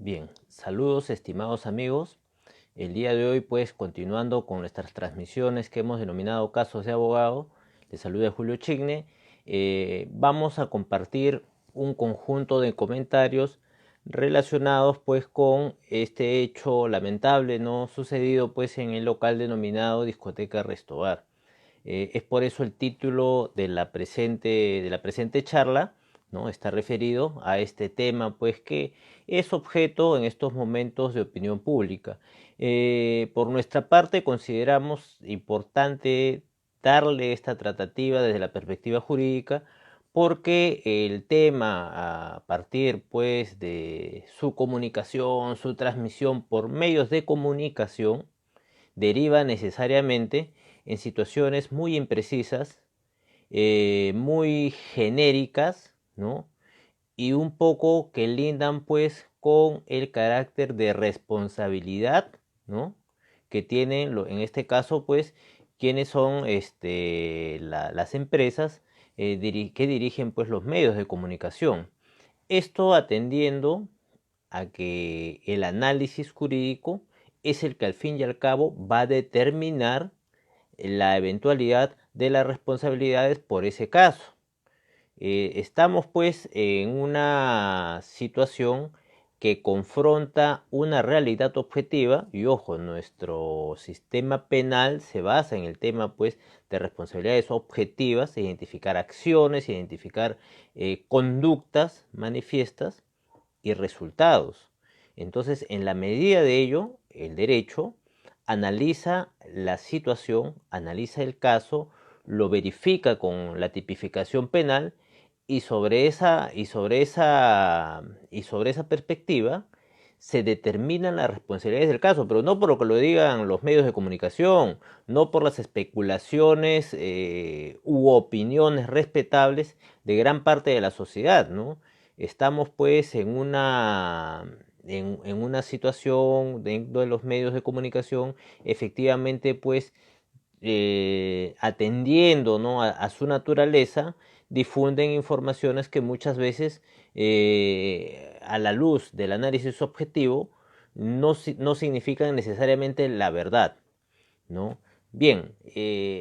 Bien, saludos estimados amigos. El día de hoy pues continuando con nuestras transmisiones que hemos denominado Casos de Abogado, les saluda Julio Chigne. Vamos a compartir un conjunto de comentarios relacionados pues con este hecho lamentable no sucedido pues en el local denominado Discoteca Restobar. Es por eso el título de la presente charla, ¿no? Está referido a este tema, pues que es objeto en estos momentos de opinión pública. Por nuestra parte, consideramos importante darle esta tratativa desde la perspectiva jurídica, porque el tema, a partir pues de su comunicación, su transmisión por medios de comunicación, deriva necesariamente en situaciones muy imprecisas, muy genéricas, ¿no? Y un poco que lindan pues con el carácter de responsabilidad, ¿no? Que tienen, en este caso, pues, quienes son las empresas que dirigen pues los medios de comunicación. Esto atendiendo a que el análisis jurídico es el que al fin y al cabo va a determinar la eventualidad de las responsabilidades por ese caso. Estamos pues en una situación que confronta una realidad objetiva y ojo, nuestro sistema penal se basa en el tema pues de responsabilidades objetivas, identificar acciones, identificar conductas manifiestas y resultados. Entonces, en la medida de ello, el derecho analiza la situación, analiza el caso, lo verifica con la tipificación penal y sobre esa perspectiva se determinan las responsabilidades del caso, pero no por lo que lo digan los medios de comunicación, no por las especulaciones u opiniones respetables de gran parte de la sociedad, ¿no? Estamos pues en una situación dentro de los medios de comunicación, efectivamente pues atendiendo, ¿no? a su naturaleza, difunden informaciones que muchas veces a la luz del análisis objetivo no significan necesariamente la verdad, ¿no? Bien,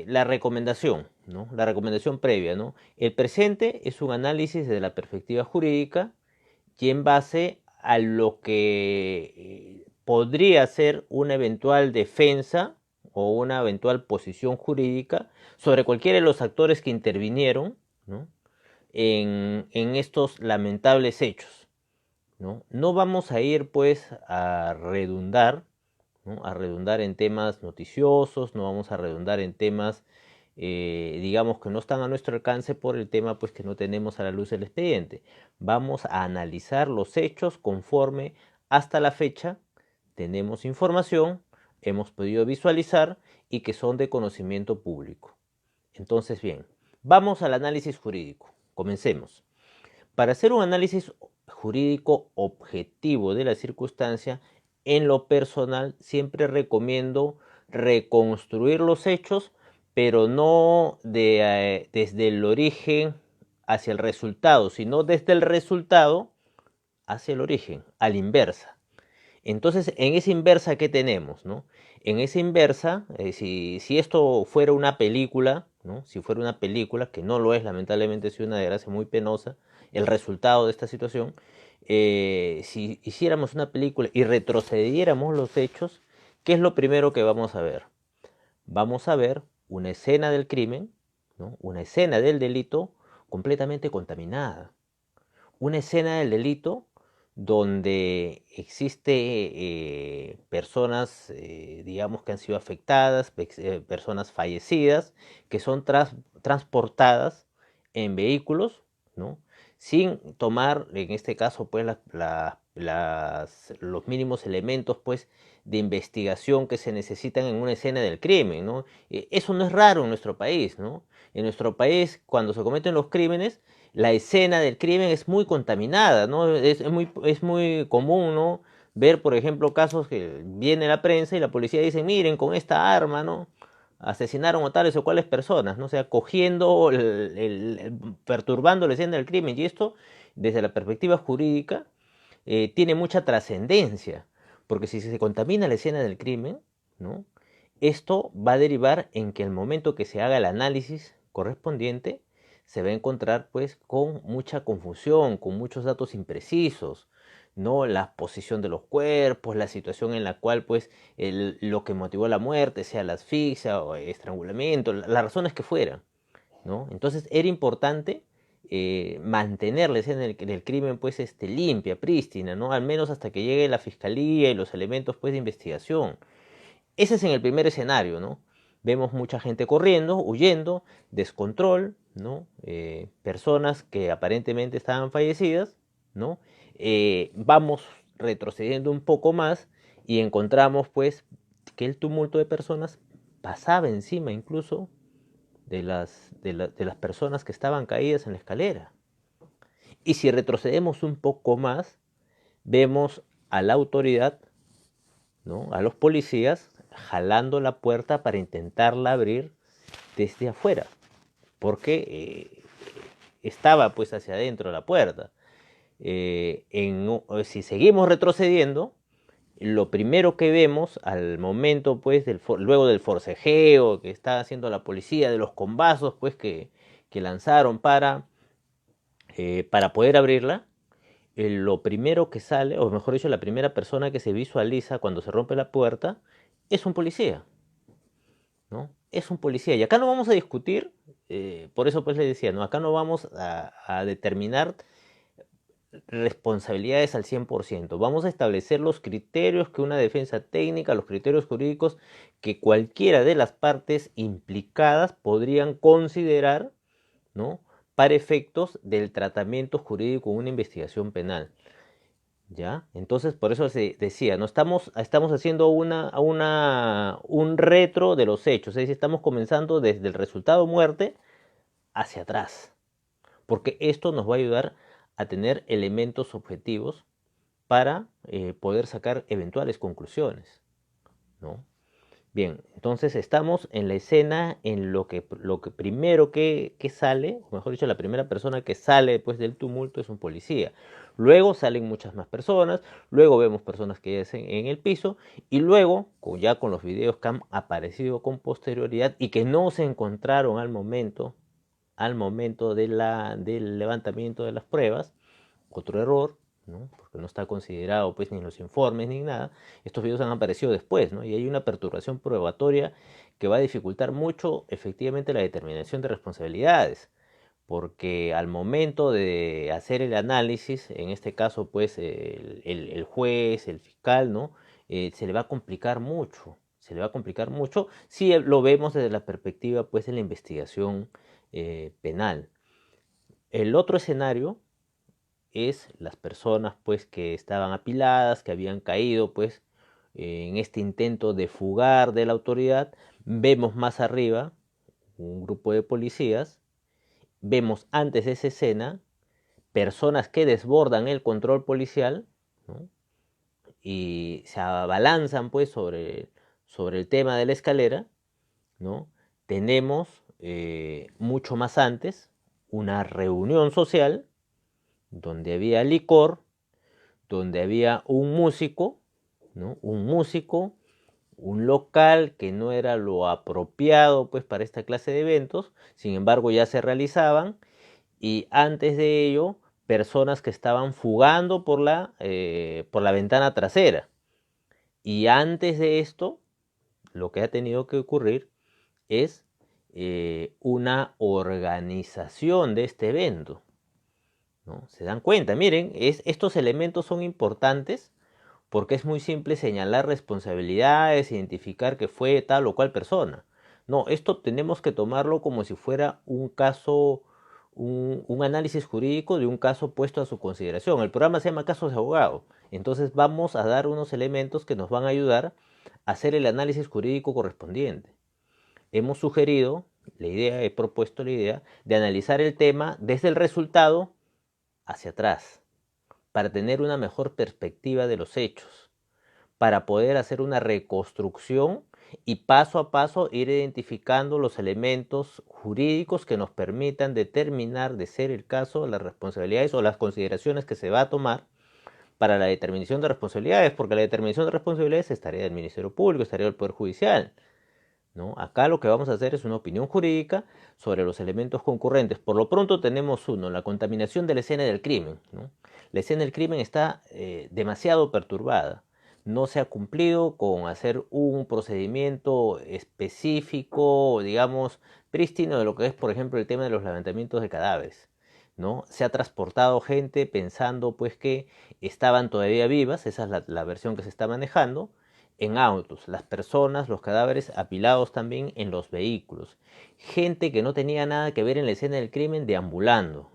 la recomendación, ¿no? La recomendación previa, ¿no? El presente es un análisis desde la perspectiva jurídica y en base a lo que podría ser una eventual defensa o una eventual posición jurídica sobre cualquiera de los actores que intervinieron, ¿no? en estos lamentables hechos, ¿no? No vamos a ir pues a redundar, ¿no? A redundar en temas noticiosos, no vamos a redundar en temas, digamos, que no están a nuestro alcance por el tema pues que no tenemos a la luz del expediente. Vamos a analizar los hechos conforme hasta la fecha tenemos información, hemos podido visualizar y que son de conocimiento público. Entonces, bien, vamos al análisis jurídico. Comencemos. Para hacer un análisis jurídico objetivo de la circunstancia, en lo personal siempre reconstruir los hechos, pero no desde el origen hacia el resultado, sino desde el resultado hacia el origen, a la inversa. Entonces, en esa inversa, ¿qué tenemos? ¿No? En esa inversa, si esto fuera una película, ¿no? Si fuera una película, que no lo es, lamentablemente es una desgracia muy penosa, el resultado de esta situación, si hiciéramos una película y retrocediéramos los hechos, ¿qué es lo primero que vamos a ver? Vamos a ver una escena del crimen, ¿no? Una escena del delito completamente contaminada. Una escena del delito donde existe personas, digamos, que han sido afectadas, personas fallecidas, que son transportadas en vehículos, ¿no? Sin tomar, en este caso, pues, los mínimos elementos, pues, de investigación que se necesitan en una escena del crimen, ¿no? Eso no es raro en nuestro país, ¿no? En nuestro país, cuando se cometen los crímenes, la escena del crimen es muy contaminada, ¿no? Es muy común, ¿no? Ver, por ejemplo, casos que viene la prensa y la policía dice, miren, con esta arma, ¿no? Asesinaron a tales o cuales personas, ¿no? O sea, cogiendo, perturbando la escena del crimen. Y esto, desde la perspectiva jurídica, tiene mucha trascendencia, porque si se contamina la escena del crimen, ¿no? Esto va a derivar en que al momento que se haga el análisis correspondiente, se va a encontrar pues con mucha confusión, con muchos datos imprecisos, ¿no? La posición de los cuerpos, la situación en la cual pues lo que motivó la muerte, sea la asfixia o estrangulamiento, las razones que fueran, ¿no? Entonces era importante mantener la escena del crimen pues limpia, prístina, ¿no? Al menos hasta que llegue la fiscalía y los elementos pues de investigación. Ese es en el primer escenario, ¿no? Vemos mucha gente corriendo, huyendo, descontrol, ¿no? Personas que aparentemente estaban fallecidas, ¿no? Vamos retrocediendo un poco más y encontramos pues que el tumulto de personas pasaba encima incluso de las personas que estaban caídas en la escalera. Y si retrocedemos un poco más, vemos a la autoridad, ¿no? A los policías jalando la puerta para intentarla abrir desde afuera, porque estaba pues hacia adentro la puerta. Si seguimos retrocediendo, lo primero que vemos al momento pues luego del forcejeo que está haciendo la policía, de los combazos pues que lanzaron para poder abrirla, lo primero que sale, o mejor dicho, la primera persona que se visualiza cuando se rompe la puerta es un policía, ¿no? Es un policía. Y acá no vamos a discutir, por eso pues le decía, ¿no? Acá no vamos a determinar responsabilidades al 100%. Vamos a establecer los criterios que una defensa técnica, los criterios jurídicos que cualquiera de las partes implicadas podrían considerar, ¿no? Para efectos del tratamiento jurídico en una investigación penal. ¿Ya? Entonces, por eso se decía, no estamos haciendo un retro de los hechos, es decir, estamos comenzando desde el resultado muerte hacia atrás, porque esto nos va a ayudar a tener elementos objetivos para poder sacar eventuales conclusiones, ¿no? Bien, entonces estamos en la escena, en lo que primero que sale, o mejor dicho, la primera persona que sale después del tumulto es un policía. Luego salen muchas más personas, luego vemos personas que yacen en el piso y luego, ya con los videos que han aparecido con posterioridad y que no se encontraron al momento del levantamiento de las pruebas, otro error, ¿no? Porque no está considerado pues ni en los informes ni nada. Estos videos han aparecido después, ¿no? Y hay una perturbación probatoria que va a dificultar mucho efectivamente la determinación de responsabilidades, porque al momento de hacer el análisis, en este caso pues el juez, el fiscal, ¿no? Se le va a complicar mucho, se le va a complicar mucho si lo vemos desde la perspectiva pues de la investigación penal. El otro escenario es las personas pues que estaban apiladas, que habían caído pues en este intento de fugar de la autoridad. Vemos más arriba un grupo de policías, vemos antes de esa escena personas que desbordan el control policial, ¿no? Y se abalanzan pues sobre el tema de la escalera, ¿no? Tenemos mucho más antes una reunión social donde había licor, donde había un músico, ¿no? Un músico, un local que no era lo apropiado pues para esta clase de eventos, sin embargo ya se realizaban, y antes de ello personas que estaban fugando por la ventana trasera. Y antes de esto, lo que ha tenido que ocurrir es una organización de este evento, ¿no? Se dan cuenta, miren, estos elementos son importantes porque es muy simple señalar responsabilidades, identificar que fue tal o cual persona. No, esto tenemos que tomarlo como si fuera un caso, un análisis jurídico de un caso puesto a su consideración. El programa se llama Casos de Abogado. Entonces vamos a dar unos elementos que nos van a ayudar a hacer el análisis jurídico correspondiente. Hemos sugerido he propuesto la idea de analizar el tema desde el resultado hacia atrás, para tener una mejor perspectiva de los hechos, para poder hacer una reconstrucción y paso a paso ir identificando los elementos jurídicos que nos permitan determinar, de ser el caso, las responsabilidades o las consideraciones que se va a tomar para la determinación de responsabilidades, porque la determinación de responsabilidades es tarea del Ministerio Público, es tarea del Poder Judicial, ¿no? Acá lo que vamos a hacer es una opinión jurídica sobre los elementos concurrentes. Por lo pronto tenemos uno, la contaminación de la escena del crimen, ¿no? La escena del crimen está demasiado perturbada. No se ha cumplido con hacer un procedimiento específico, digamos, prístino de lo que es, por ejemplo, el tema de los levantamientos de cadáveres, ¿no? Se ha transportado gente pensando pues que estaban todavía vivas, esa es la versión que se está manejando, en autos, las personas, los cadáveres apilados también en los vehículos. Gente que no tenía nada que ver en la escena del crimen deambulando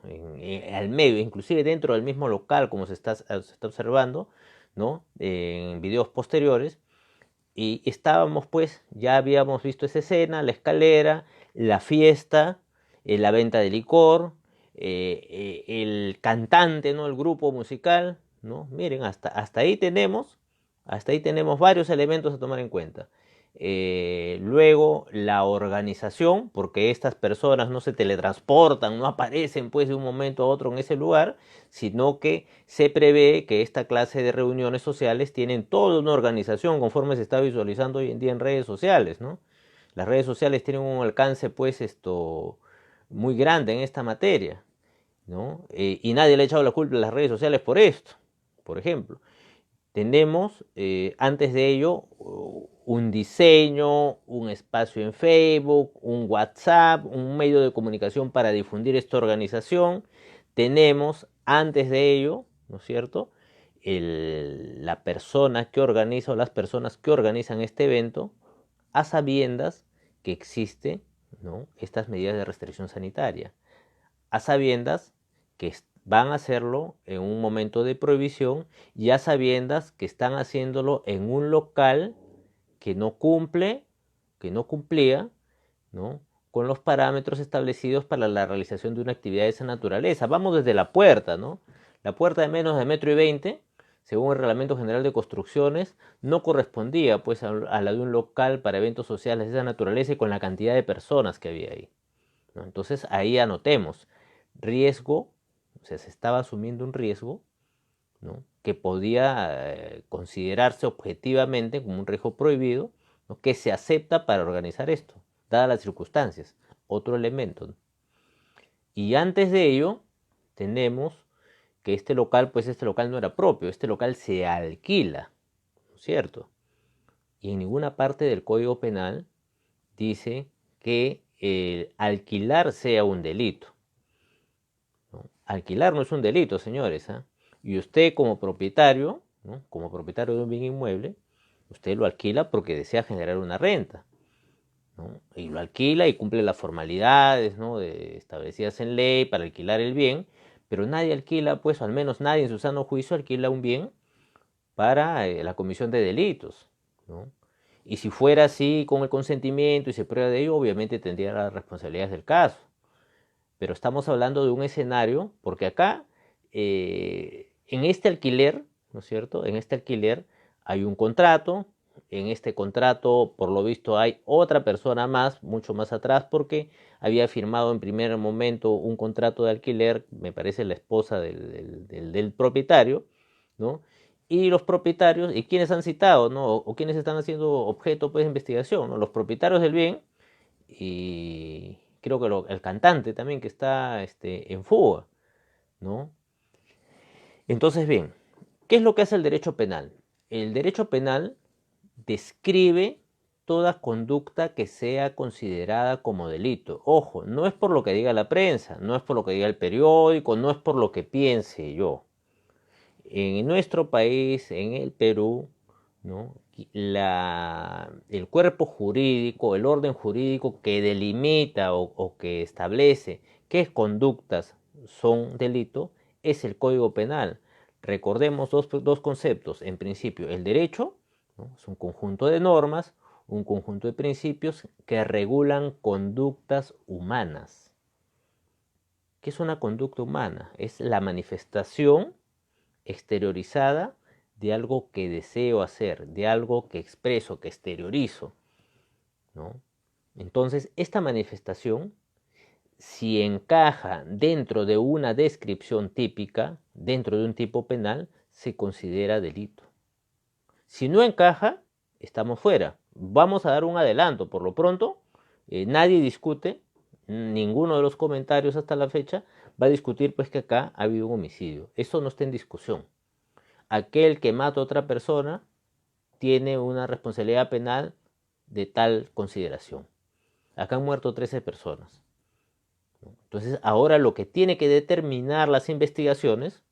al medio, inclusive dentro del mismo local, como se está observando, ¿no? En videos posteriores. Y estábamos pues, ya habíamos visto esa escena, la escalera, la fiesta, la venta de licor, el cantante, ¿no? El grupo musical, ¿no? Miren, hasta ahí tenemos varios elementos a tomar en cuenta. Luego la organización, porque estas personas no se teletransportan, no aparecen pues de un momento a otro en ese lugar, sino que se prevé que esta clase de reuniones sociales tienen toda una organización conforme se está visualizando hoy en día en redes sociales, ¿no? Las redes sociales tienen un alcance pues muy grande en esta materia, ¿no? Y nadie le ha echado la culpa a las redes sociales por esto, por ejemplo. Tenemos antes de ello un diseño, un espacio en Facebook, un WhatsApp, un medio de comunicación para difundir esta organización. Tenemos antes de ello, ¿no es cierto?, la persona que organiza o las personas que organizan este evento a sabiendas que existen, ¿no?, estas medidas de restricción sanitaria, a sabiendas que van a hacerlo en un momento de prohibición y a sabiendas que están haciéndolo en un local que no cumplía, ¿no?, con los parámetros establecidos para la realización de una actividad de esa naturaleza. Vamos desde la puerta, ¿no? La puerta de menos de 1,20 m, según el Reglamento General de Construcciones, no correspondía pues a la de un local para eventos sociales de esa naturaleza y con la cantidad de personas que había ahí, ¿no? Entonces ahí anotemos riesgo, o sea, se estaba asumiendo un riesgo, ¿no?, que podía considerarse objetivamente como un riesgo prohibido, ¿no?, que se acepta para organizar esto, dadas las circunstancias. Otro elemento, ¿no? Y antes de ello, tenemos que este local no era propio, este local se alquila, ¿no es cierto? Y en ninguna parte del Código Penal dice que alquilar sea un delito, ¿no? Alquilar no es un delito, señores, ¿eh? Y usted como propietario, ¿no?, como propietario de un bien inmueble, usted lo alquila porque desea generar una renta, ¿no? Y lo alquila y cumple las formalidades, ¿no?, establecidas en ley para alquilar el bien, pero nadie alquila, pues, o al menos nadie en su sano juicio alquila un bien para la comisión de delitos, ¿no? Y si fuera así con el consentimiento y se prueba de ello, obviamente tendría las responsabilidades del caso. Pero estamos hablando de un escenario, porque acá, en este alquiler, ¿no es cierto?, en este alquiler hay un contrato, en este contrato, por lo visto, hay otra persona más, mucho más atrás, porque había firmado en primer momento un contrato de alquiler, me parece la esposa del propietario, ¿no? Y los propietarios, ¿y quiénes han citado, no?, o quiénes están haciendo objeto pues, de investigación, ¿no?, los propietarios del bien y creo que el cantante también que está en fuga, ¿no? Entonces, bien, ¿qué es lo que hace el derecho penal? El derecho penal describe toda conducta que sea considerada como delito. Ojo, no es por lo que diga la prensa, no es por lo que diga el periódico, no es por lo que piense yo. En nuestro país, en el Perú, ¿no?, el cuerpo jurídico, el orden jurídico que delimita o que establece qué conductas son delito es el Código Penal. Recordemos dos conceptos. En principio, el derecho, ¿no?, es un conjunto de normas, un conjunto de principios que regulan conductas humanas. ¿Qué es una conducta humana? Es la manifestación exteriorizada de algo que deseo hacer, de algo que expreso, que exteriorizo, ¿no? Entonces, esta manifestación, si encaja dentro de una descripción típica, dentro de un tipo penal, se considera delito. Si no encaja, estamos fuera. Vamos a dar un adelanto. Por lo pronto, nadie discute, ninguno de los comentarios hasta la fecha va a discutir pues que acá ha habido un homicidio. Eso no está en discusión. Aquel que mata a otra persona tiene una responsabilidad penal de tal consideración. Acá han muerto 13 personas. Entonces, ahora lo que tiene que determinar las investigaciones,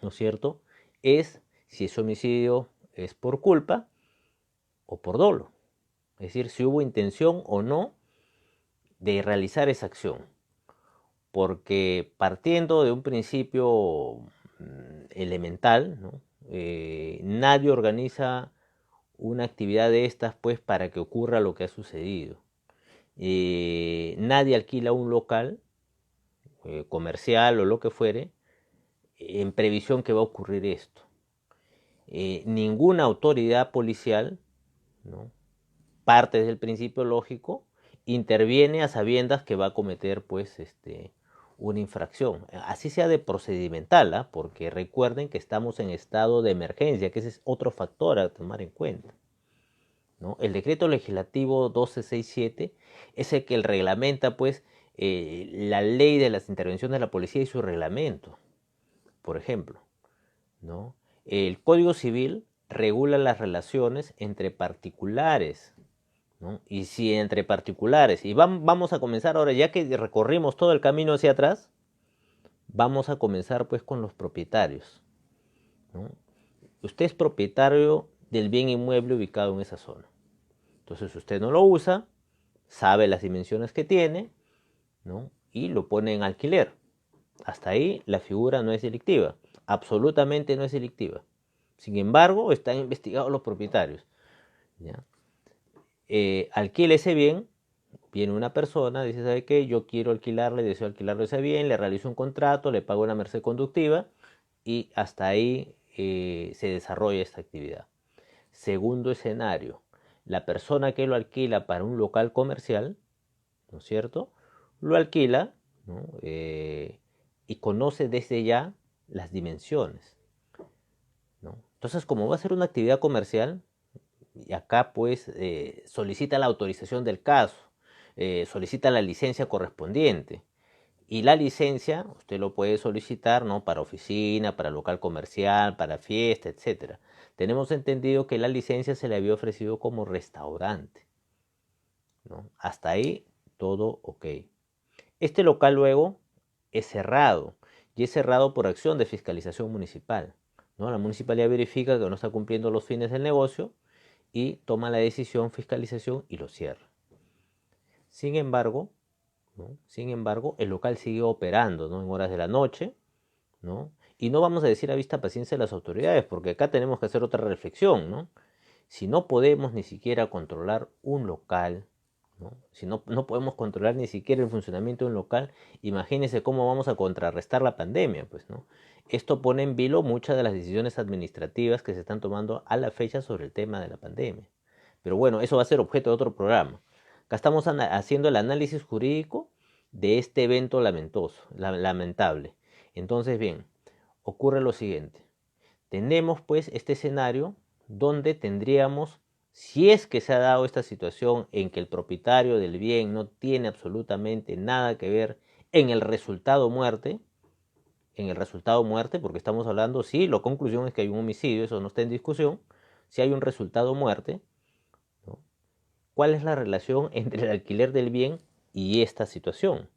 ¿no es cierto?, es si ese homicidio es por culpa o por dolo. Es decir, si hubo intención o no de realizar esa acción. Porque partiendo de un principio elemental, ¿no?, nadie organiza una actividad de estas pues para que ocurra lo que ha sucedido. Nadie alquila un local comercial o lo que fuere en previsión que va a ocurrir esto. Ninguna autoridad policial, ¿no?, parte desde el principio lógico, interviene a sabiendas que va a cometer pues una infracción, así sea de procedimental, ¿eh? Porque recuerden que estamos en estado de emergencia, que ese es otro factor a tomar en cuenta, ¿no? El decreto legislativo 1267 es el que reglamenta pues la ley de las intervenciones de la policía y su reglamento, por ejemplo, ¿no? El Código Civil regula las relaciones entre particulares, ¿no? Y si entre particulares, y vamos a comenzar ahora, ya que recorrimos todo el camino hacia atrás, vamos a comenzar pues con los propietarios, ¿no? Usted es propietario del bien inmueble ubicado en esa zona. Entonces usted no lo usa, sabe las dimensiones que tiene, ¿no?, y lo pone en alquiler. Hasta ahí la figura no es delictiva, absolutamente no es delictiva. Sin embargo, están investigados los propietarios, ¿ya? Alquila ese bien, viene una persona, dice, ¿sabe qué? Yo quiero alquilarle, deseo alquilarle ese bien, le realizo un contrato, le pago una merced conductiva y hasta ahí se desarrolla esta actividad. Segundo escenario, la persona que lo alquila para un local comercial, ¿no es cierto?, lo alquila, ¿no?, y conoce desde ya las dimensiones, ¿no? Entonces, como va a ser una actividad comercial, y acá pues solicita la autorización del caso, solicita la licencia correspondiente. Y la licencia usted lo puede solicitar, ¿no?, para oficina, para local comercial, para fiesta, etc. Tenemos entendido que la licencia se le había ofrecido como restaurante, ¿no? Hasta ahí todo ok. Este local luego es cerrado, y es cerrado por acción de fiscalización municipal, ¿no? La municipalidad verifica que no está cumpliendo los fines del negocio y toma la decisión, fiscalización, y lo cierra. Sin embargo, ¿no?, el local sigue operando, ¿no?, en horas de la noche, ¿no? Y no vamos a decir a vista paciencia de las autoridades, porque acá tenemos que hacer otra reflexión, ¿no? Si no podemos ni siquiera controlar un local, ¿no?, si no podemos controlar ni siquiera el funcionamiento de un local, imagínense cómo vamos a contrarrestar la pandemia, pues, ¿no? Esto pone en vilo muchas de las decisiones administrativas que se están tomando a la fecha sobre el tema de la pandemia. Pero bueno, eso va a ser objeto de otro programa. Acá estamos haciendo el análisis jurídico de este evento lamentable. Entonces, bien, ocurre lo siguiente. Tenemos pues este escenario donde tendríamos, si es que se ha dado esta situación en que el propietario del bien no tiene absolutamente nada que ver en el resultado muerte, porque estamos hablando, sí, la conclusión es que hay un homicidio, eso no está en discusión, si hay un resultado muerte, ¿no?, ¿cuál es la relación entre el alquiler del bien y esta situación?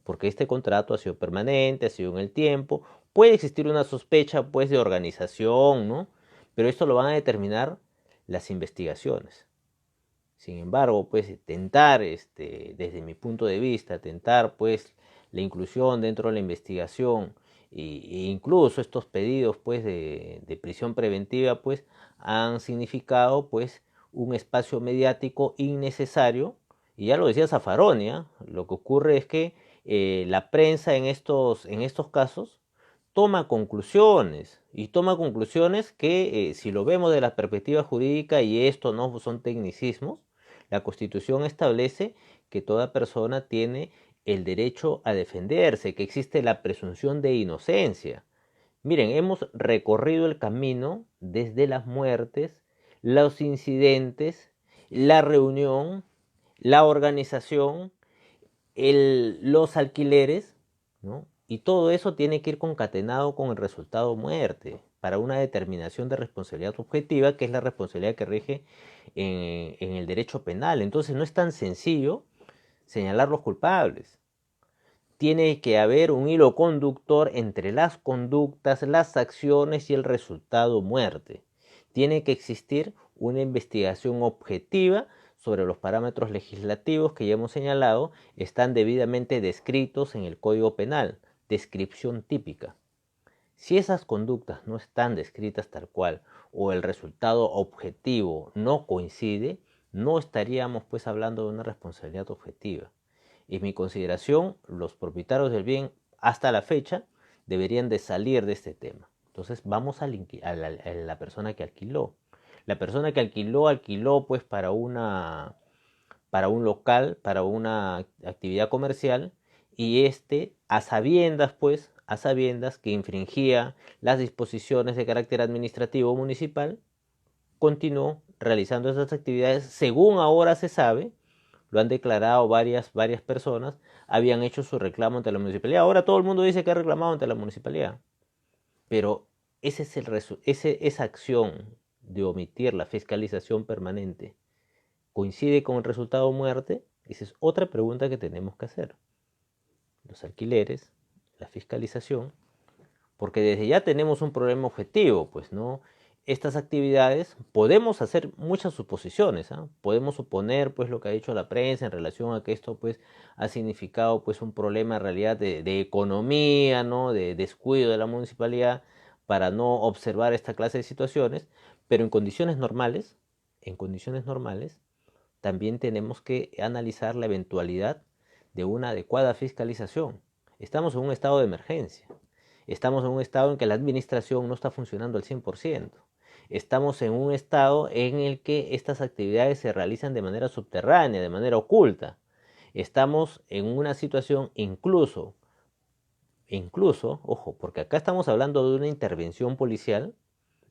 Porque este contrato ha sido permanente, ha sido en el tiempo, puede existir una sospecha pues de organización, ¿no?, pero esto lo van a determinar las investigaciones. Sin embargo, pues tentar, desde mi punto de vista, tentar pues la inclusión dentro de la investigación e incluso estos pedidos pues de prisión preventiva pues han significado pues un espacio mediático innecesario. Y ya lo decía Zaffaroni, ¿eh? Lo que ocurre es que la prensa en estos casos toma conclusiones, y toma conclusiones que si lo vemos de la perspectiva jurídica, y esto no son tecnicismos, la Constitución establece que toda persona tiene el derecho a defenderse, que existe la presunción de inocencia. Miren, hemos recorrido el camino desde las muertes, los incidentes, la reunión, la organización, los alquileres, ¿no? Y todo eso tiene que ir concatenado con el resultado muerte para una determinación de responsabilidad objetiva, que es la responsabilidad que rige en el derecho penal. Entonces no es tan sencillo señalar los culpables. Tiene que haber un hilo conductor entre las conductas, las acciones y el resultado muerte. Tiene que existir una investigación objetiva sobre los parámetros legislativos que ya hemos señalado, están debidamente descritos en el Código Penal, descripción típica. Si esas conductas no están descritas tal cual o el resultado objetivo no coincide, no estaríamos pues hablando de una responsabilidad objetiva. En mi consideración, los propietarios del bien hasta la fecha deberían de salir de este tema. Entonces vamos a la persona que alquiló. La persona que alquiló pues para un local, para una actividad comercial, y a sabiendas que infringía las disposiciones de carácter administrativo municipal, continuó realizando esas actividades. Según ahora se sabe, lo han declarado varias personas, habían hecho su reclamo ante la municipalidad. Ahora todo el mundo dice que ha reclamado ante la municipalidad. Pero esa acción de omitir la fiscalización permanente coincide con el resultado muerte. Esa es otra pregunta que tenemos que hacer. Los alquileres, la fiscalización, porque desde ya tenemos un problema objetivo, pues, ¿no? Estas actividades, podemos hacer muchas suposiciones, ¿eh? Podemos suponer, pues, lo que ha dicho la prensa en relación a que esto, pues, ha significado, pues, un problema en realidad de economía, ¿no? De descuido de la municipalidad para no observar esta clase de situaciones, pero en condiciones normales, también tenemos que analizar la eventualidad de una adecuada fiscalización. Estamos en un estado de emergencia. Estamos en un estado en que la administración no está funcionando al 100%. Estamos en un estado en el que estas actividades se realizan de manera subterránea, de manera oculta. Estamos en una situación incluso, ojo, porque acá estamos hablando de una intervención policial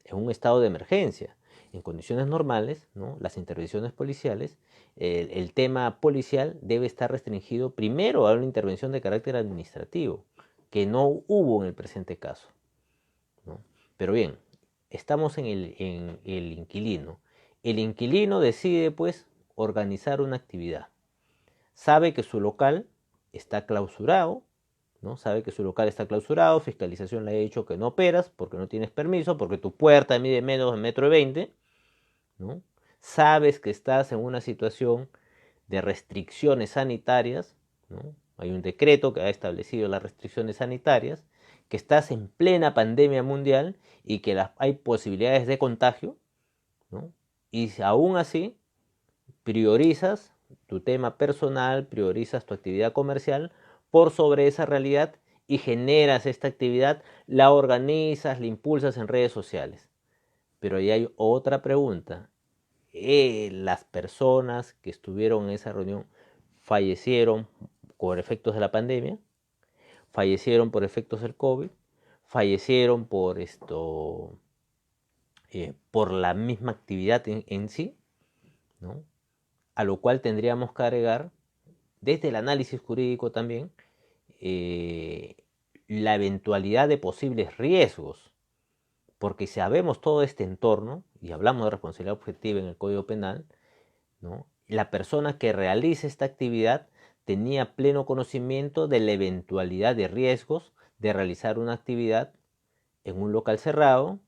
en un estado de emergencia. En condiciones normales, ¿no? Las intervenciones policiales, el tema policial debe estar restringido primero a una intervención de carácter administrativo, que no hubo en el presente caso, ¿no? Pero bien, estamos en el inquilino. El inquilino decide, pues, organizar una actividad. Sabe que su local está clausurado, ¿no? Sabe que su local está clausurado, fiscalización le ha dicho que no operas porque no tienes permiso, porque tu puerta mide menos de 1,20 m, ¿no? Sabes que estás en una situación de restricciones sanitarias, ¿no? Hay un decreto que ha establecido las restricciones sanitarias, que estás en plena pandemia mundial y que hay posibilidades de contagio, ¿no? Y aún así priorizas tu tema personal, priorizas tu actividad comercial por sobre esa realidad y generas esta actividad, la organizas, la impulsas en redes sociales. Pero ahí hay otra pregunta. Las personas que estuvieron en esa reunión fallecieron por efectos de la pandemia, fallecieron por efectos del COVID, fallecieron por la misma actividad en sí, ¿no? A lo cual tendríamos que agregar, desde el análisis jurídico también, eh, la eventualidad de posibles riesgos, porque si sabemos todo este entorno, y hablamos de responsabilidad objetiva en el Código Penal, ¿no? La persona que realiza esta actividad tenía pleno conocimiento de la eventualidad de riesgos de realizar una actividad en un local cerrado,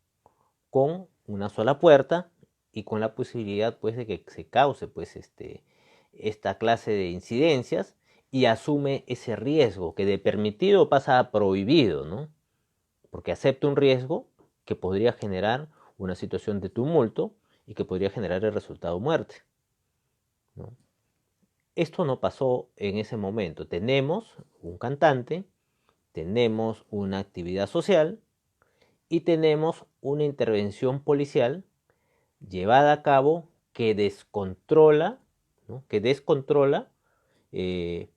con una sola puerta y con la posibilidad, pues, de que se cause, pues, esta clase de incidencias, y asume ese riesgo que de permitido pasa a prohibido, ¿no? Porque acepta un riesgo que podría generar una situación de tumulto y que podría generar el resultado muerte, ¿no? Esto no pasó en ese momento. Tenemos un cantante, tenemos una actividad social y tenemos una intervención policial llevada a cabo que descontrola, ¿no? Que descontrola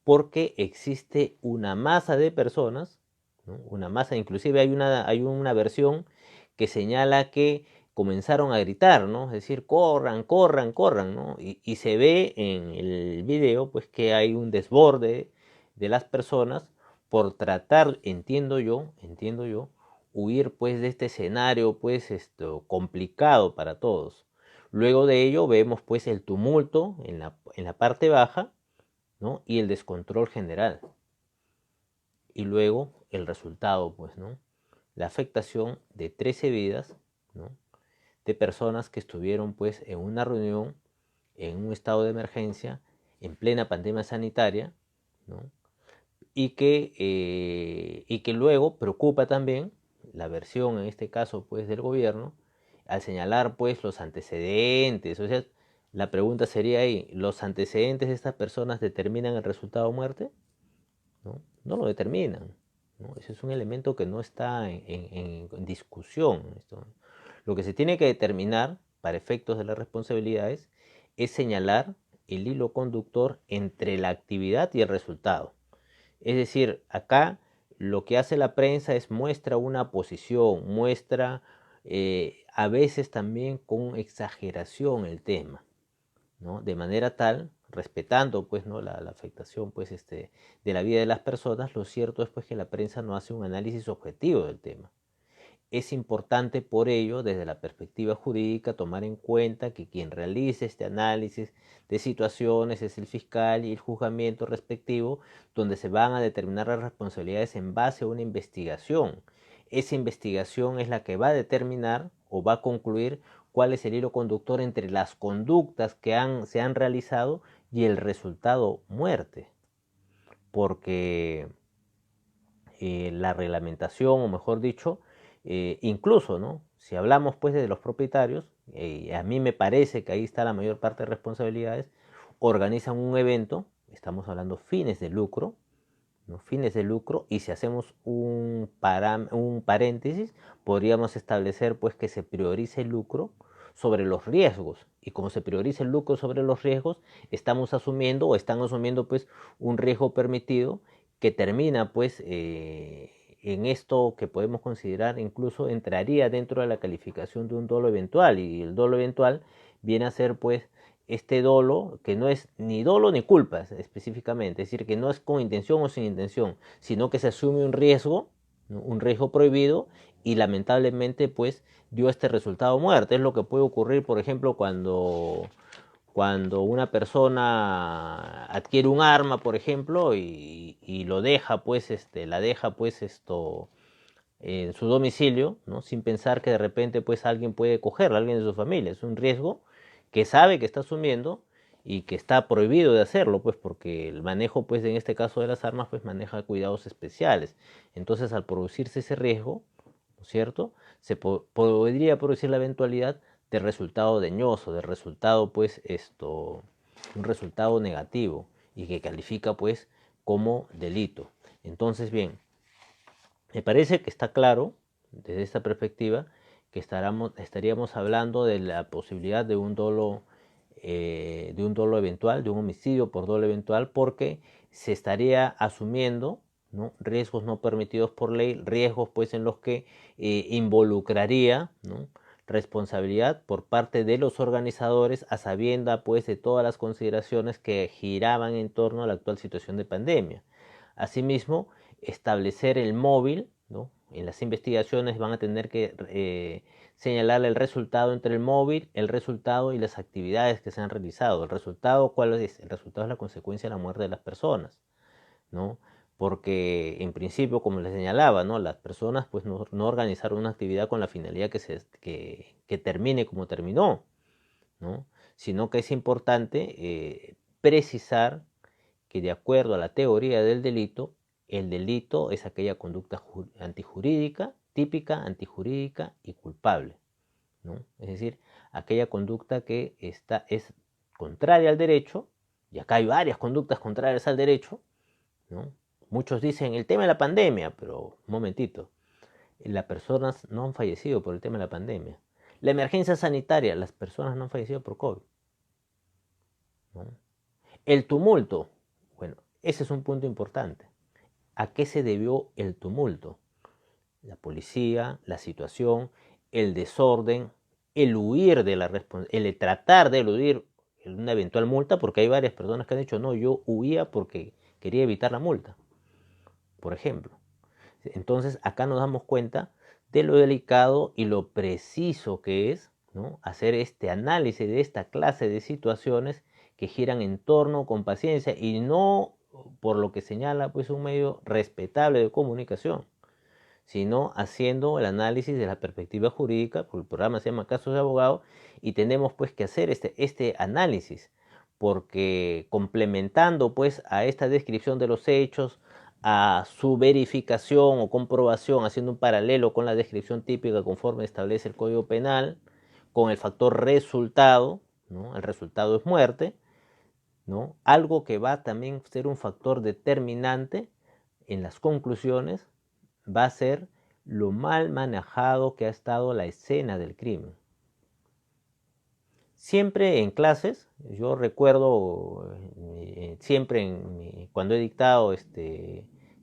porque existe una masa de personas, ¿no? Una masa, inclusive hay una versión que señala que comenzaron a gritar, ¿no? Es decir, corran, corran, corran, ¿no? Y se ve en el video, pues, que hay un desborde de las personas por tratar, entiendo yo, huir, pues, de este escenario, pues, complicado para todos. Luego de ello vemos, pues, el tumulto en la parte baja, ¿no? Y el descontrol general. Y luego el resultado, pues, ¿no? La afectación de 13 vidas, ¿no? De personas que estuvieron, pues, en una reunión, en un estado de emergencia, en plena pandemia sanitaria, ¿no? Y que luego preocupa también la versión, en este caso, pues, del gobierno, al señalar, pues, los antecedentes. O sea, la pregunta sería ahí, ¿los antecedentes de estas personas determinan el resultado de muerte? ¿No? No lo determinan, ¿no? Ese es un elemento que no está en discusión. Lo que se tiene que determinar para efectos de las responsabilidades es señalar el hilo conductor entre la actividad y el resultado. Es decir, acá lo que hace la prensa es muestra una posición, muestra a veces también con exageración el tema, ¿no? De manera tal, respetando, pues, ¿no? la afectación, pues, de la vida de las personas. Lo cierto es, pues, que la prensa no hace un análisis objetivo del tema. Es importante por ello, desde la perspectiva jurídica, tomar en cuenta que quien realice este análisis de situaciones es el fiscal y el juzgamiento respectivo, donde se van a determinar las responsabilidades en base a una investigación. Esa investigación es la que va a determinar o va a concluir cuál es el hilo conductor entre las conductas que se han realizado y el resultado muerte. Porque la reglamentación, o mejor dicho, incluso, ¿no? Si hablamos, pues, de los propietarios, a mí me parece que ahí está la mayor parte de responsabilidades. Organizan un evento, estamos hablando fines de lucro, ¿no? Fines de lucro, y si hacemos un paréntesis, podríamos establecer, pues, que se priorice el lucro sobre los riesgos, y como se prioriza el lucro sobre los riesgos, estamos asumiendo, o están asumiendo, pues, un riesgo permitido que termina, pues, en esto que podemos considerar, incluso entraría dentro de la calificación de un dolo eventual, y el dolo eventual viene a ser, pues, este dolo que no es ni dolo ni culpa específicamente, es decir, que no es con intención o sin intención, sino que se asume un riesgo, ¿no? Un riesgo prohibido, y lamentablemente, pues, dio este resultado muerte. Es lo que puede ocurrir, por ejemplo, cuando una persona adquiere un arma, por ejemplo, y lo deja, pues, la deja, pues, en su domicilio, ¿no? Sin pensar que de repente, pues, alguien puede cogerla, alguien de su familia. Es un riesgo que sabe que está asumiendo y que está prohibido de hacerlo, pues, porque el manejo, pues, en este caso de las armas, pues, maneja cuidados especiales. Entonces, al producirse ese riesgo, ¿no es cierto?, se podría producir la eventualidad de resultado dañoso, de resultado, pues, un resultado negativo, y que califica, pues, como delito. Entonces, bien, me parece que está claro, desde esta perspectiva, que estaríamos hablando de la posibilidad de un dolo eventual, de un homicidio por dolo eventual, porque se estaría asumiendo, ¿no?, riesgos no permitidos por ley, riesgos, pues, en los que involucraría, ¿no?, responsabilidad por parte de los organizadores, a sabienda, pues, de todas las consideraciones que giraban en torno a la actual situación de pandemia. Asimismo, establecer el móvil, ¿no? En las investigaciones van a tener que señalar el resultado entre el móvil, el resultado y las actividades que se han realizado. ¿El resultado cuál es? El resultado es la consecuencia de la muerte de las personas, ¿no? Porque en principio, como les señalaba, ¿no?, las personas, pues, no organizaron una actividad con la finalidad que termine como terminó, ¿no? Sino que es importante precisar que, de acuerdo a la teoría del delito, el delito es aquella conducta antijurídica, típica, antijurídica y culpable, ¿no? Es decir, aquella conducta que es contraria al derecho, y acá hay varias conductas contrarias al derecho, ¿no? Muchos dicen el tema de la pandemia, pero un momentito, las personas no han fallecido por el tema de la pandemia. La emergencia sanitaria, las personas no han fallecido por COVID, ¿no? El tumulto, bueno, ese es un punto importante. ¿A qué se debió el tumulto? La policía, la situación, el desorden, el huir de la responsabilidad, el tratar de eludir una eventual multa, porque hay varias personas que han dicho, no, yo huía porque quería evitar la multa, por ejemplo. Entonces acá nos damos cuenta de lo delicado y lo preciso que es, ¿no?, hacer este análisis de esta clase de situaciones que giran en torno con paciencia y no por lo que señala pues un medio respetable de comunicación, sino haciendo el análisis de la perspectiva jurídica, porque el programa se llama Casos de Abogado, y tenemos pues que hacer este análisis, porque complementando pues a esta descripción de los hechos, a su verificación o comprobación, haciendo un paralelo con la descripción típica conforme establece el Código Penal, con el factor resultado, ¿no? El resultado es muerte, ¿no? Algo que va también a ser un factor determinante en las conclusiones va a ser lo mal manejado que ha estado la escena del crimen. Siempre en clases, yo recuerdo siempre cuando he dictado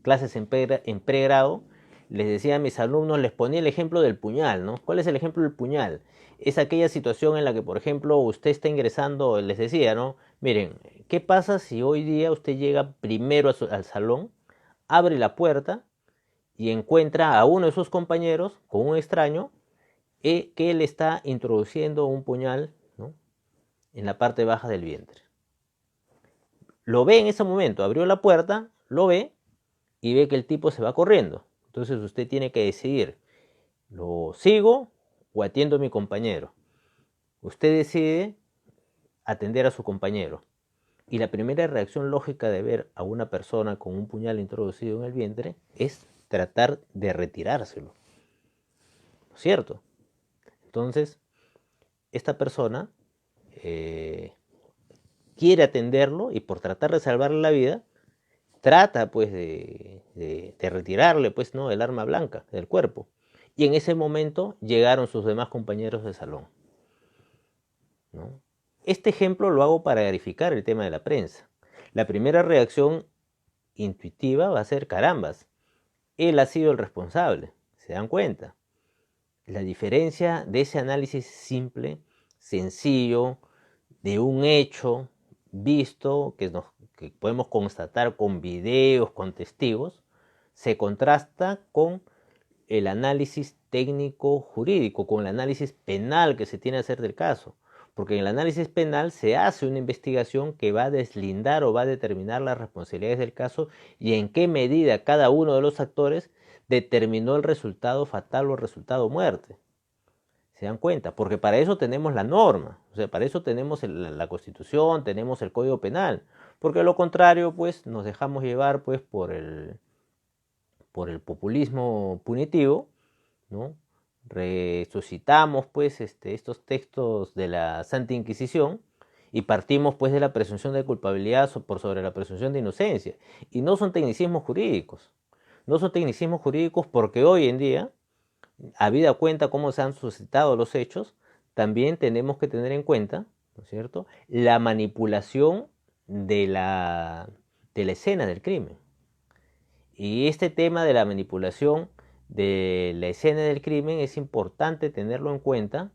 clases en pregrado, les decía a mis alumnos, les ponía el ejemplo del puñal, ¿no? ¿Cuál es el ejemplo del puñal? Es aquella situación en la que, por ejemplo, usted está ingresando, les decía, ¿no? Miren, ¿qué pasa si hoy día usted llega primero al salón, abre la puerta y encuentra a uno de sus compañeros con un extraño que él está introduciendo un puñal, ¿no?, en la parte baja del vientre? Lo ve en ese momento, abrió la puerta, lo ve y ve que el tipo se va corriendo. Entonces usted tiene que decidir, ¿lo sigo o atiendo a mi compañero? Usted decide atender a su compañero. Y la primera reacción lógica de ver a una persona con un puñal introducido en el vientre es tratar de retirárselo, ¿no es cierto? Entonces, esta persona quiere atenderlo y por tratar de salvarle la vida, trata pues de retirarle pues, ¿no?, el arma blanca del cuerpo. Y en ese momento llegaron sus demás compañeros de salón, ¿no? Este ejemplo lo hago para verificar el tema de la prensa. La primera reacción intuitiva va a ser, carambas, él ha sido el responsable, ¿se dan cuenta? La diferencia de ese análisis simple, sencillo, de un hecho visto, que podemos constatar con videos, con testigos, se contrasta con el análisis técnico jurídico, con el análisis penal que se tiene que hacer del caso. Porque en el análisis penal se hace una investigación que va a deslindar o va a determinar las responsabilidades del caso y en qué medida cada uno de los actores determinó el resultado fatal o el resultado muerte. ¿Se dan cuenta? Porque para eso tenemos la norma, o sea, para eso tenemos la Constitución, tenemos el Código Penal. Porque de lo contrario, pues, nos dejamos llevar pues por el populismo punitivo, ¿no? Resucitamos pues estos textos de la Santa Inquisición y partimos pues de la presunción de culpabilidad por sobre la presunción de inocencia. Y no son tecnicismos jurídicos. No son tecnicismos jurídicos porque hoy en día, habida cuenta cómo se han suscitado los hechos, también tenemos que tener en cuenta, ¿no es cierto?, la manipulación de la escena del crimen. Y este tema de la manipulación de la escena del crimen es importante tenerlo en cuenta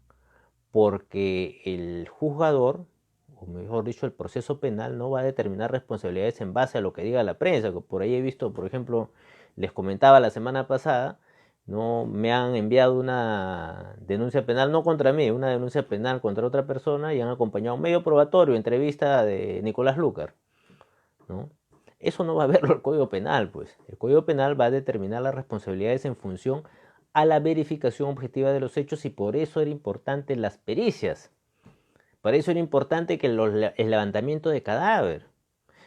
porque el juzgador, o mejor dicho, el proceso penal no va a determinar responsabilidades en base a lo que diga la prensa. Por ahí he visto, por ejemplo, les comentaba la semana pasada, no me han enviado una denuncia penal, no contra mí, una denuncia penal contra otra persona y han acompañado un medio probatorio, entrevista de Nicolás Lucar, ¿no? Eso no va a verlo el Código Penal, pues. El Código Penal va a determinar las responsabilidades en función a la verificación objetiva de los hechos y por eso era importante las pericias. Por eso era importante que el levantamiento de cadáver.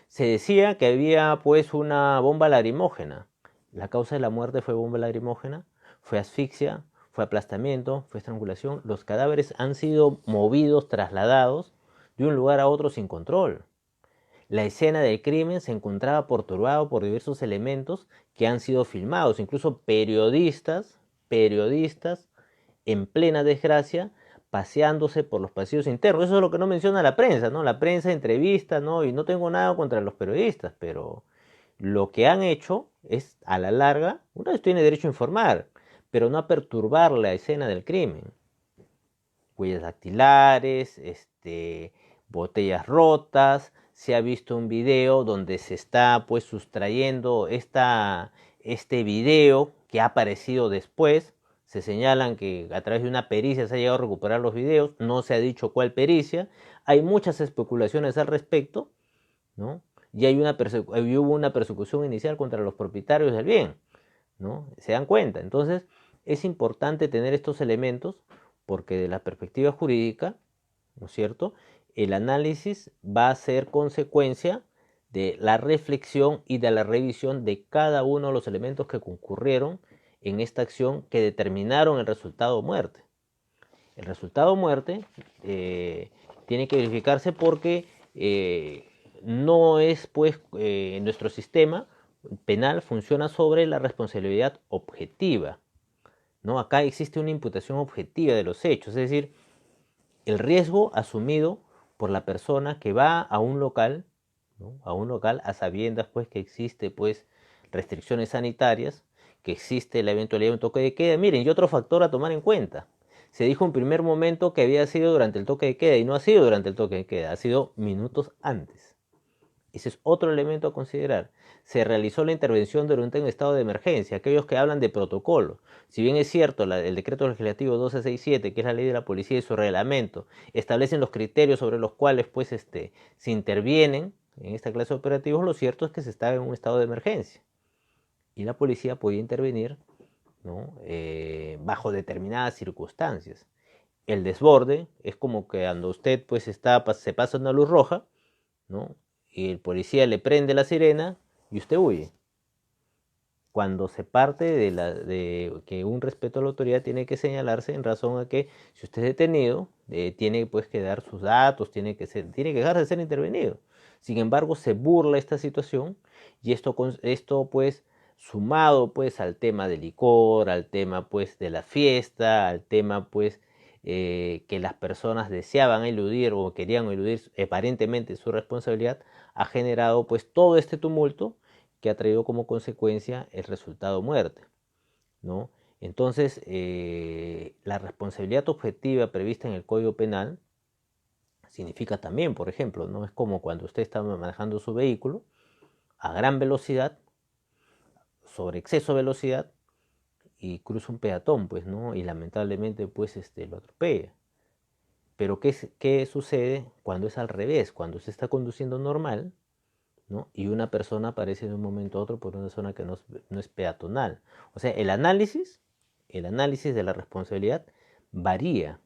Se decía que había pues una bomba lacrimógena. La causa de la muerte fue bomba lacrimógena, fue asfixia, fue aplastamiento, fue estrangulación. Los cadáveres han sido movidos, trasladados de un lugar a otro sin control. La escena del crimen se encontraba perturbada por diversos elementos que han sido filmados, incluso periodistas en plena desgracia, paseándose por los pasillos internos. Eso es lo que no menciona la prensa, ¿no? La prensa entrevista, ¿no? Y no tengo nada contra los periodistas, pero lo que han hecho es, a la larga, uno tiene derecho a informar, pero no a perturbar la escena del crimen. Huellas dactilares, botellas rotas. Se ha visto un video donde se está pues sustrayendo este video que ha aparecido después. Se señalan que a través de una pericia se ha llegado a recuperar los videos. No se ha dicho cuál pericia. Hay muchas especulaciones al respecto, ¿no? Y hubo una persecución inicial contra los propietarios del bien, ¿no? Se dan cuenta. Entonces, es importante tener estos elementos porque de la perspectiva jurídica, ¿no es cierto?, el análisis va a ser consecuencia de la reflexión y de la revisión de cada uno de los elementos que concurrieron en esta acción que determinaron el resultado muerte. El resultado muerte tiene que verificarse porque no es, pues, nuestro sistema penal funciona sobre la responsabilidad objetiva, ¿no? Acá existe una imputación objetiva de los hechos, es decir, el riesgo asumido por la persona que va a un local, ¿no?, a un local a sabiendas pues que existe pues restricciones sanitarias, que existe la eventualidad de un toque de queda. Miren, y otro factor a tomar en cuenta. Se dijo en primer momento que había sido durante el toque de queda y no ha sido durante el toque de queda, ha sido minutos antes. Ese es otro elemento a considerar. Se realizó la intervención durante un estado de emergencia. Aquellos que hablan de protocolo, si bien es cierto, el decreto legislativo 1267, que es la ley de la policía y su reglamento, establecen los criterios sobre los cuales pues, se intervienen en esta clase de operativos, lo cierto es que se estaba en un estado de emergencia. Y la policía podía intervenir, ¿no?, bajo determinadas circunstancias. El desborde es como que cuando usted pues, se pasa una luz roja, ¿no?, y el policía le prende la sirena y usted huye. Cuando se parte de que un respeto a la autoridad tiene que señalarse en razón a que si usted es detenido, tiene pues que dar sus datos, tiene que dejar de ser intervenido. Sin embargo, se burla esta situación y esto pues sumado pues al tema del licor, al tema pues de la fiesta, al tema pues que las personas deseaban eludir o querían eludir aparentemente su responsabilidad, ha generado pues todo este tumulto que ha traído como consecuencia el resultado muerte, ¿no? Entonces, la responsabilidad objetiva prevista en el Código Penal significa también, por ejemplo, ¿no?, es como cuando usted está manejando su vehículo a gran velocidad, sobre exceso de velocidad, y cruza un peatón, pues, ¿no?, y lamentablemente, pues, lo atropella. Pero ¿qué sucede cuando es al revés? Cuando se está conduciendo normal, ¿no?, y una persona aparece de un momento a otro por una zona que no es peatonal. O sea, el análisis de la responsabilidad varía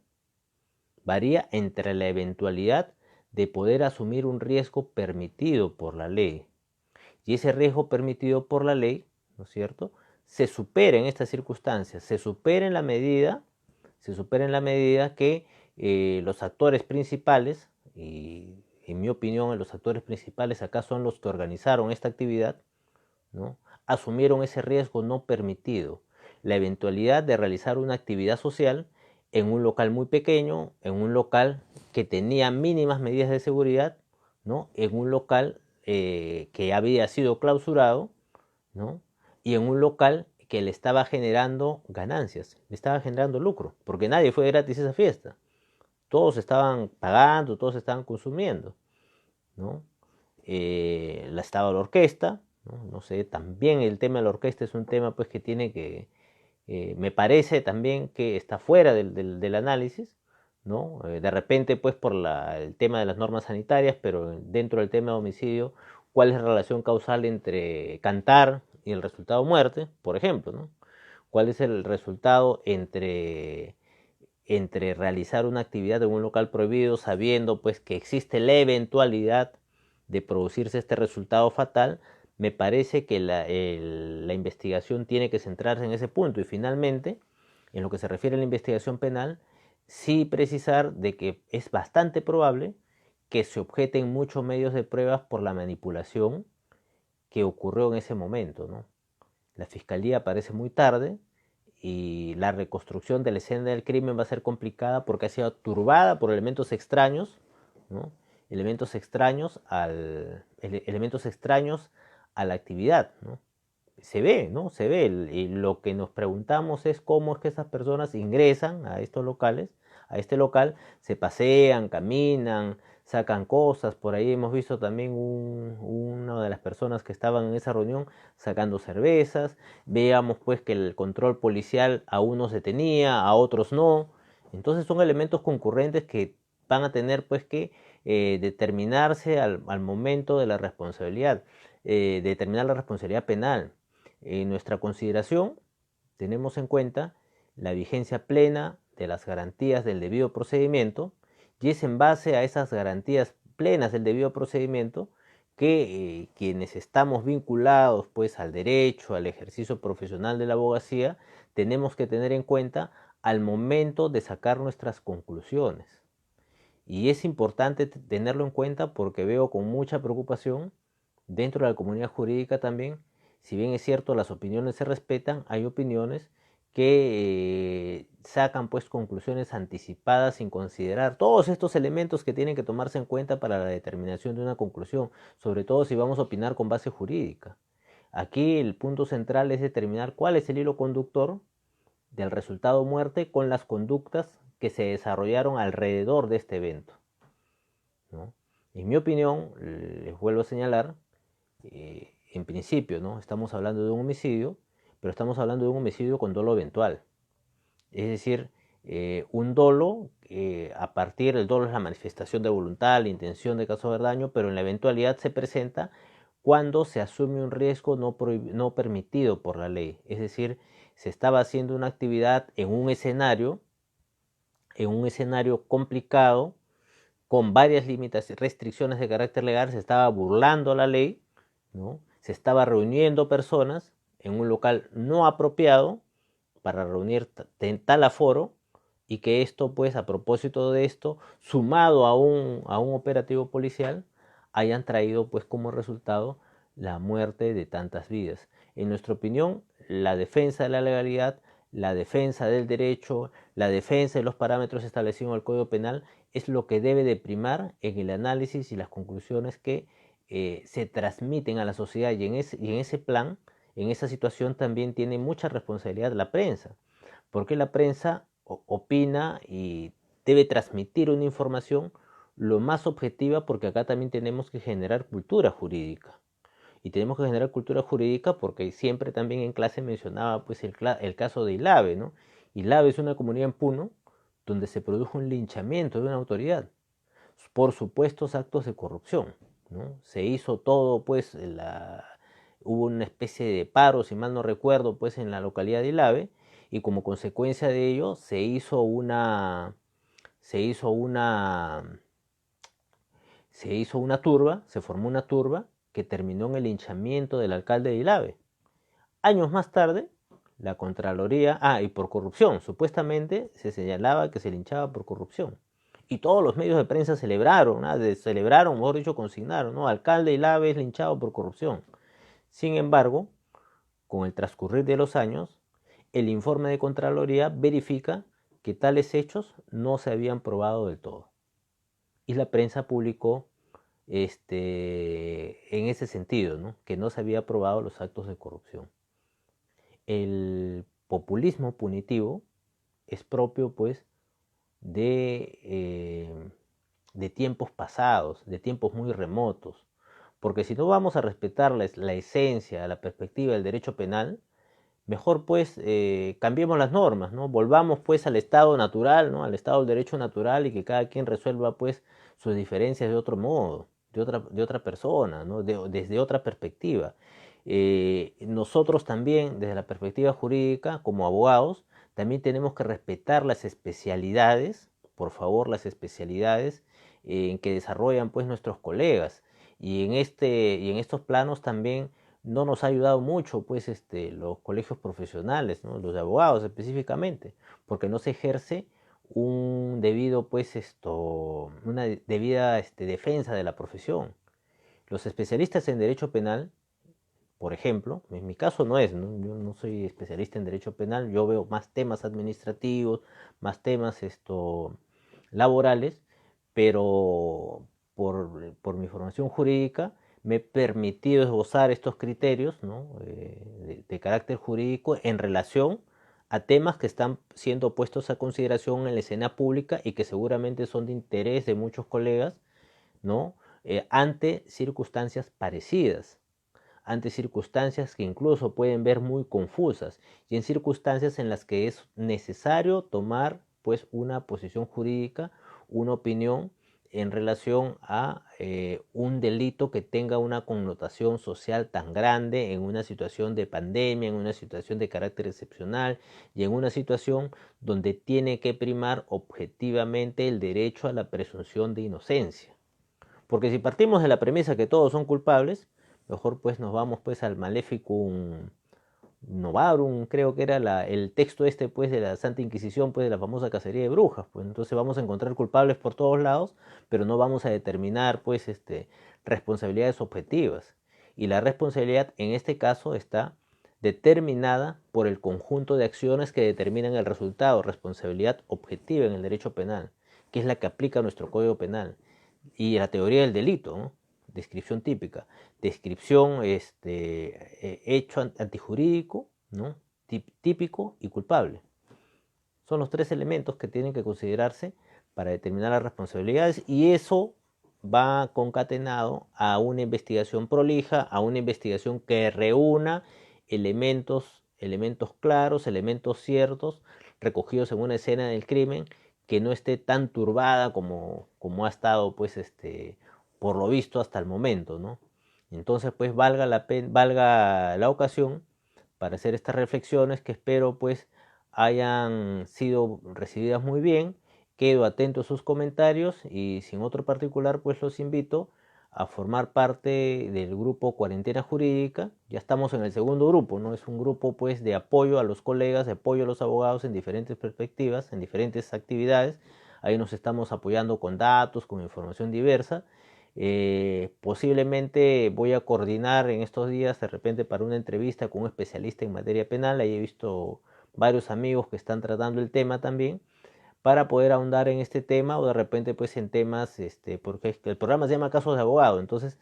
entre la eventualidad de poder asumir un riesgo permitido por la ley. Y ese riesgo permitido por la ley, ¿no es cierto?, se supera en estas circunstancias, se supera en la medida que los actores principales, y en mi opinión los actores principales acá son los que organizaron esta actividad, ¿no?, asumieron ese riesgo no permitido, la eventualidad de realizar una actividad social en un local muy pequeño, en un local que tenía mínimas medidas de seguridad, ¿no?, en un local que había sido clausurado, ¿no?, y en un local que le estaba generando ganancias, le estaba generando lucro, porque nadie fue gratis a esa fiesta. Todos estaban pagando, todos estaban consumiendo, ¿no? Estaba la orquesta, ¿no? No sé, también el tema de la orquesta es un tema pues que tiene que, me parece también que está fuera del análisis, ¿no? De repente pues por el tema de las normas sanitarias, pero dentro del tema de homicidio, ¿cuál es la relación causal entre cantar y el resultado muerte, por ejemplo, ¿no? ¿Cuál es el resultado entre realizar una actividad en un local prohibido sabiendo pues que existe la eventualidad de producirse este resultado fatal? Me parece que la investigación tiene que centrarse en ese punto y finalmente, en lo que se refiere a la investigación penal, sí precisar de que es bastante probable que se objeten muchos medios de pruebas por la manipulación que ocurrió en ese momento, ¿no? La fiscalía aparece muy tarde y la reconstrucción de la escena del crimen va a ser complicada porque ha sido turbada por elementos extraños, ¿no?, elementos extraños a la actividad, ¿no? Se ve, ¿no? Se ve. Y lo que nos preguntamos es cómo es que esas personas ingresan a estos locales, a este local, se pasean, caminan, sacan cosas. Por ahí hemos visto también una de las personas que estaban en esa reunión sacando cervezas. Veamos pues que el control policial a unos se tenía, a otros no. Entonces son elementos concurrentes que van a tener pues que determinarse al momento de la responsabilidad, determinar la responsabilidad penal. En nuestra consideración tenemos en cuenta la vigencia plena de las garantías del debido procedimiento y es en base a esas garantías plenas del debido procedimiento que quienes estamos vinculados pues al derecho, al ejercicio profesional de la abogacía, tenemos que tener en cuenta al momento de sacar nuestras conclusiones. Y es importante tenerlo en cuenta porque veo con mucha preocupación dentro de la comunidad jurídica también, si bien es cierto las opiniones se respetan, hay opiniones que sacan pues conclusiones anticipadas sin considerar todos estos elementos que tienen que tomarse en cuenta para la determinación de una conclusión, sobre todo si vamos a opinar con base jurídica. Aquí el punto central es determinar cuál es el hilo conductor del resultado muerte con las conductas que se desarrollaron alrededor de este evento, ¿no? En mi opinión, les vuelvo a señalar, en principio, ¿no? Estamos hablando de un homicidio, pero estamos hablando de un homicidio con dolo eventual. Es decir, un dolo, a partir del dolo es la manifestación de voluntad, la intención de causar daño, pero en la eventualidad se presenta cuando se asume un riesgo no permitido por la ley. Es decir, se estaba haciendo una actividad en un escenario complicado, con varias limitaciones, restricciones de carácter legal, se estaba burlando la ley, ¿no? Se estaba reuniendo personas en un local no apropiado para reunir en tal aforo, y que esto, pues, a propósito de esto, sumado a un operativo policial, hayan traído, pues, como resultado la muerte de tantas vidas. En nuestra opinión, la defensa de la legalidad, la defensa del derecho, la defensa de los parámetros establecidos en el Código Penal es lo que debe de primar en el análisis y las conclusiones que se transmiten a la sociedad, y en ese plan, en esa situación también tiene mucha responsabilidad la prensa, porque la prensa opina y debe transmitir una información lo más objetiva, porque acá también tenemos que generar cultura jurídica. Y tenemos que generar cultura jurídica porque siempre también en clase mencionaba pues el caso de Ilave, ¿no? Ilave es una comunidad en Puno donde se produjo un linchamiento de una autoridad por supuestos actos de corrupción, ¿no? Se hizo todo, pues, hubo una especie de paro, si mal no recuerdo, pues, en la localidad de Ilave, y como consecuencia de ello se formó una turba que terminó en el linchamiento del alcalde de Ilave. Años más tarde, la Contraloría, y por corrupción, supuestamente se señalaba que se linchaba por corrupción. Y todos los medios de prensa celebraron, ¿no? Celebraron, mejor dicho, consignaron, ¿no? Alcalde Ilave es linchado por corrupción. Sin embargo, con el transcurrir de los años, el informe de Contraloría verifica que tales hechos no se habían probado del todo. Y la prensa publicó en ese sentido, ¿no? Que no se había probado los actos de corrupción. El populismo punitivo es propio, pues, de tiempos pasados, de tiempos muy remotos, porque si no vamos a respetar la esencia, la perspectiva del derecho penal, mejor pues cambiemos las normas, ¿no? Volvamos pues al estado natural, ¿no? Al estado del derecho natural, y que cada quien resuelva pues sus diferencias de otro modo, de otra persona, ¿no? Desde otra perspectiva. Nosotros también, desde la perspectiva jurídica, como abogados, también tenemos que respetar las especialidades, por favor, las especialidades en que desarrollan pues nuestros colegas. Y en estos planos también no nos ha ayudado mucho pues los colegios profesionales, ¿no? Los de abogados específicamente, porque no se ejerce un debido pues una debida defensa de la profesión. Los especialistas en derecho penal, por ejemplo, en mi caso no es, ¿no? Yo no soy especialista en derecho penal, yo veo más temas administrativos, más temas laborales, pero por mi formación jurídica me he permitido esbozar estos criterios, ¿no? de carácter jurídico en relación a temas que están siendo puestos a consideración en la escena pública y que seguramente son de interés de muchos colegas, ¿no? Ante circunstancias parecidas, ante circunstancias que incluso pueden ver muy confusas y en circunstancias en las que es necesario tomar pues una posición jurídica, una opinión en relación a un delito que tenga una connotación social tan grande en una situación de pandemia, en una situación de carácter excepcional y en una situación donde tiene que primar objetivamente el derecho a la presunción de inocencia. Porque si partimos de la premisa que todos son culpables, mejor pues nos vamos pues al Maleficum Novarum, creo que era el texto este pues de la Santa Inquisición, pues de la famosa cacería de brujas, pues entonces vamos a encontrar culpables por todos lados, pero no vamos a determinar pues responsabilidades objetivas. Y la responsabilidad en este caso está determinada por el conjunto de acciones que determinan el resultado, responsabilidad objetiva en el derecho penal, que es la que aplica nuestro Código Penal. Y la teoría del delito, ¿no? Descripción típica, descripción, hecho antijurídico, ¿no? Típico y culpable. Son los tres elementos que tienen que considerarse para determinar las responsabilidades y eso va concatenado a una investigación prolija, a una investigación que reúna elementos claros, elementos ciertos, recogidos en una escena del crimen, que no esté tan turbada como ha estado, pues, por lo visto hasta el momento, ¿no? Entonces, pues, valga la ocasión para hacer estas reflexiones que espero, pues, hayan sido recibidas muy bien. Quedo atento a sus comentarios y sin otro particular, pues los invito a formar parte del grupo Cuarentena Jurídica. Ya estamos en el segundo grupo, ¿no? Es un grupo pues de apoyo a los colegas, de apoyo a los abogados en diferentes perspectivas, en diferentes actividades. Ahí nos estamos apoyando con datos, con información diversa. Posiblemente voy a coordinar en estos días de repente para una entrevista con un especialista en materia penal. Ahí he visto varios amigos que están tratando el tema también, para poder ahondar en este tema o de repente pues en temas, porque el programa se llama Casos de Abogado, entonces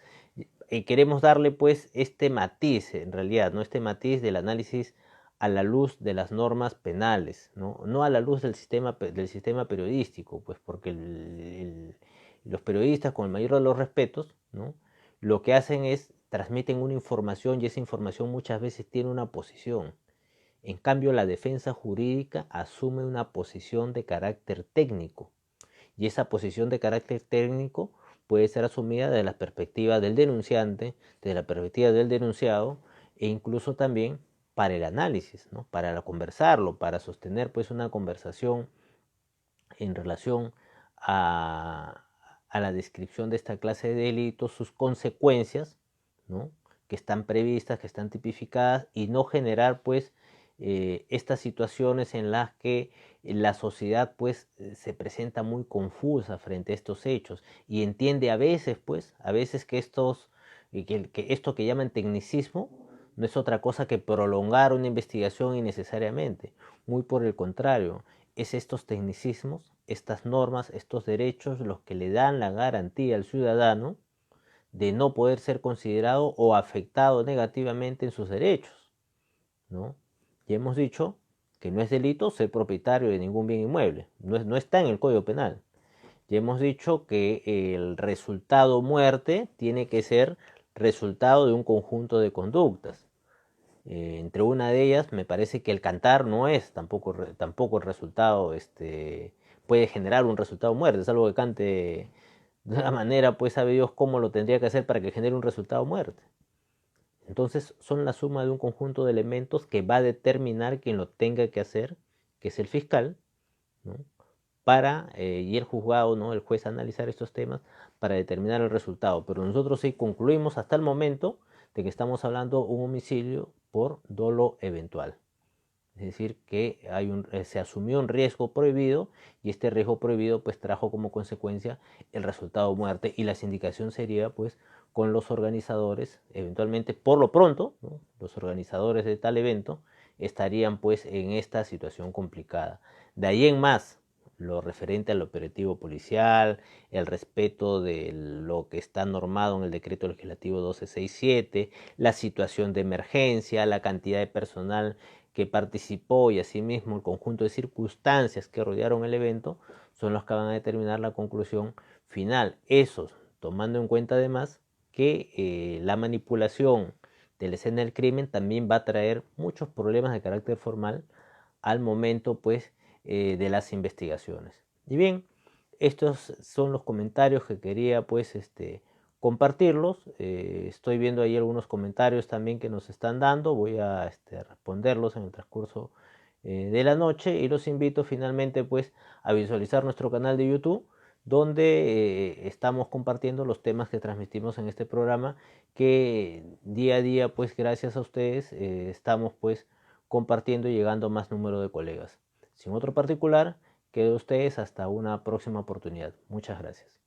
queremos darle pues este matiz en realidad, ¿no? Este matiz del análisis a la luz de las normas penales, no a la luz del sistema periodístico, pues porque los periodistas, con el mayor de los respetos, ¿no? Lo que hacen es transmiten una información y esa información muchas veces tiene una posición. En cambio, la defensa jurídica asume una posición de carácter técnico y esa posición de carácter técnico puede ser asumida desde la perspectiva del denunciante, desde la perspectiva del denunciado e incluso también para el análisis, ¿no? Para conversarlo, para sostener pues una conversación en relación a la descripción de esta clase de delitos, sus consecuencias, ¿no? Que están previstas, que están tipificadas y no generar pues estas situaciones en las que la sociedad pues se presenta muy confusa frente a estos hechos y entiende a veces que esto que llaman tecnicismo no es otra cosa que prolongar una investigación innecesariamente, muy por el contrario, es estos tecnicismos, estas normas, estos derechos los que le dan la garantía al ciudadano de no poder ser considerado o afectado negativamente en sus derechos, ¿no? Ya hemos dicho que no es delito ser propietario de ningún bien inmueble, no está en el Código Penal. Ya hemos dicho que el resultado muerte tiene que ser resultado de un conjunto de conductas. Entre una de ellas me parece que el cantar no es tampoco el resultado, puede generar un resultado muerte, es algo que cante de una manera, pues sabe Dios cómo lo tendría que hacer para que genere un resultado muerte. Entonces son la suma de un conjunto de elementos que va a determinar quien lo tenga que hacer, que es el fiscal, ¿no? Y el juzgado, ¿no? El juez, analizar estos temas para determinar el resultado. Pero nosotros sí concluimos hasta el momento de que estamos hablando de un homicidio por dolo eventual. Es decir, que se asumió un riesgo prohibido y este riesgo prohibido pues trajo como consecuencia el resultado muerte y la sindicación sería pues con los organizadores, eventualmente por lo pronto, ¿no? Los organizadores de tal evento estarían pues en esta situación complicada. De ahí en más, lo referente al operativo policial, el respeto de lo que está normado en el decreto legislativo 1267, la situación de emergencia, la cantidad de personal que participó y asimismo el conjunto de circunstancias que rodearon el evento son los que van a determinar la conclusión final. Esos, tomando en cuenta además que la manipulación de la escena del crimen también va a traer muchos problemas de carácter formal al momento pues de las investigaciones. Y bien, estos son los comentarios que quería pues compartirlos. Estoy viendo ahí algunos comentarios también que nos están dando, voy a responderlos en el transcurso de la noche, y los invito finalmente pues a visualizar nuestro canal de YouTube, donde estamos compartiendo los temas que transmitimos en este programa, que día a día pues gracias a ustedes estamos pues compartiendo y llegando a más número de colegas. Sin otro particular, quedo ustedes hasta una próxima oportunidad. Muchas gracias.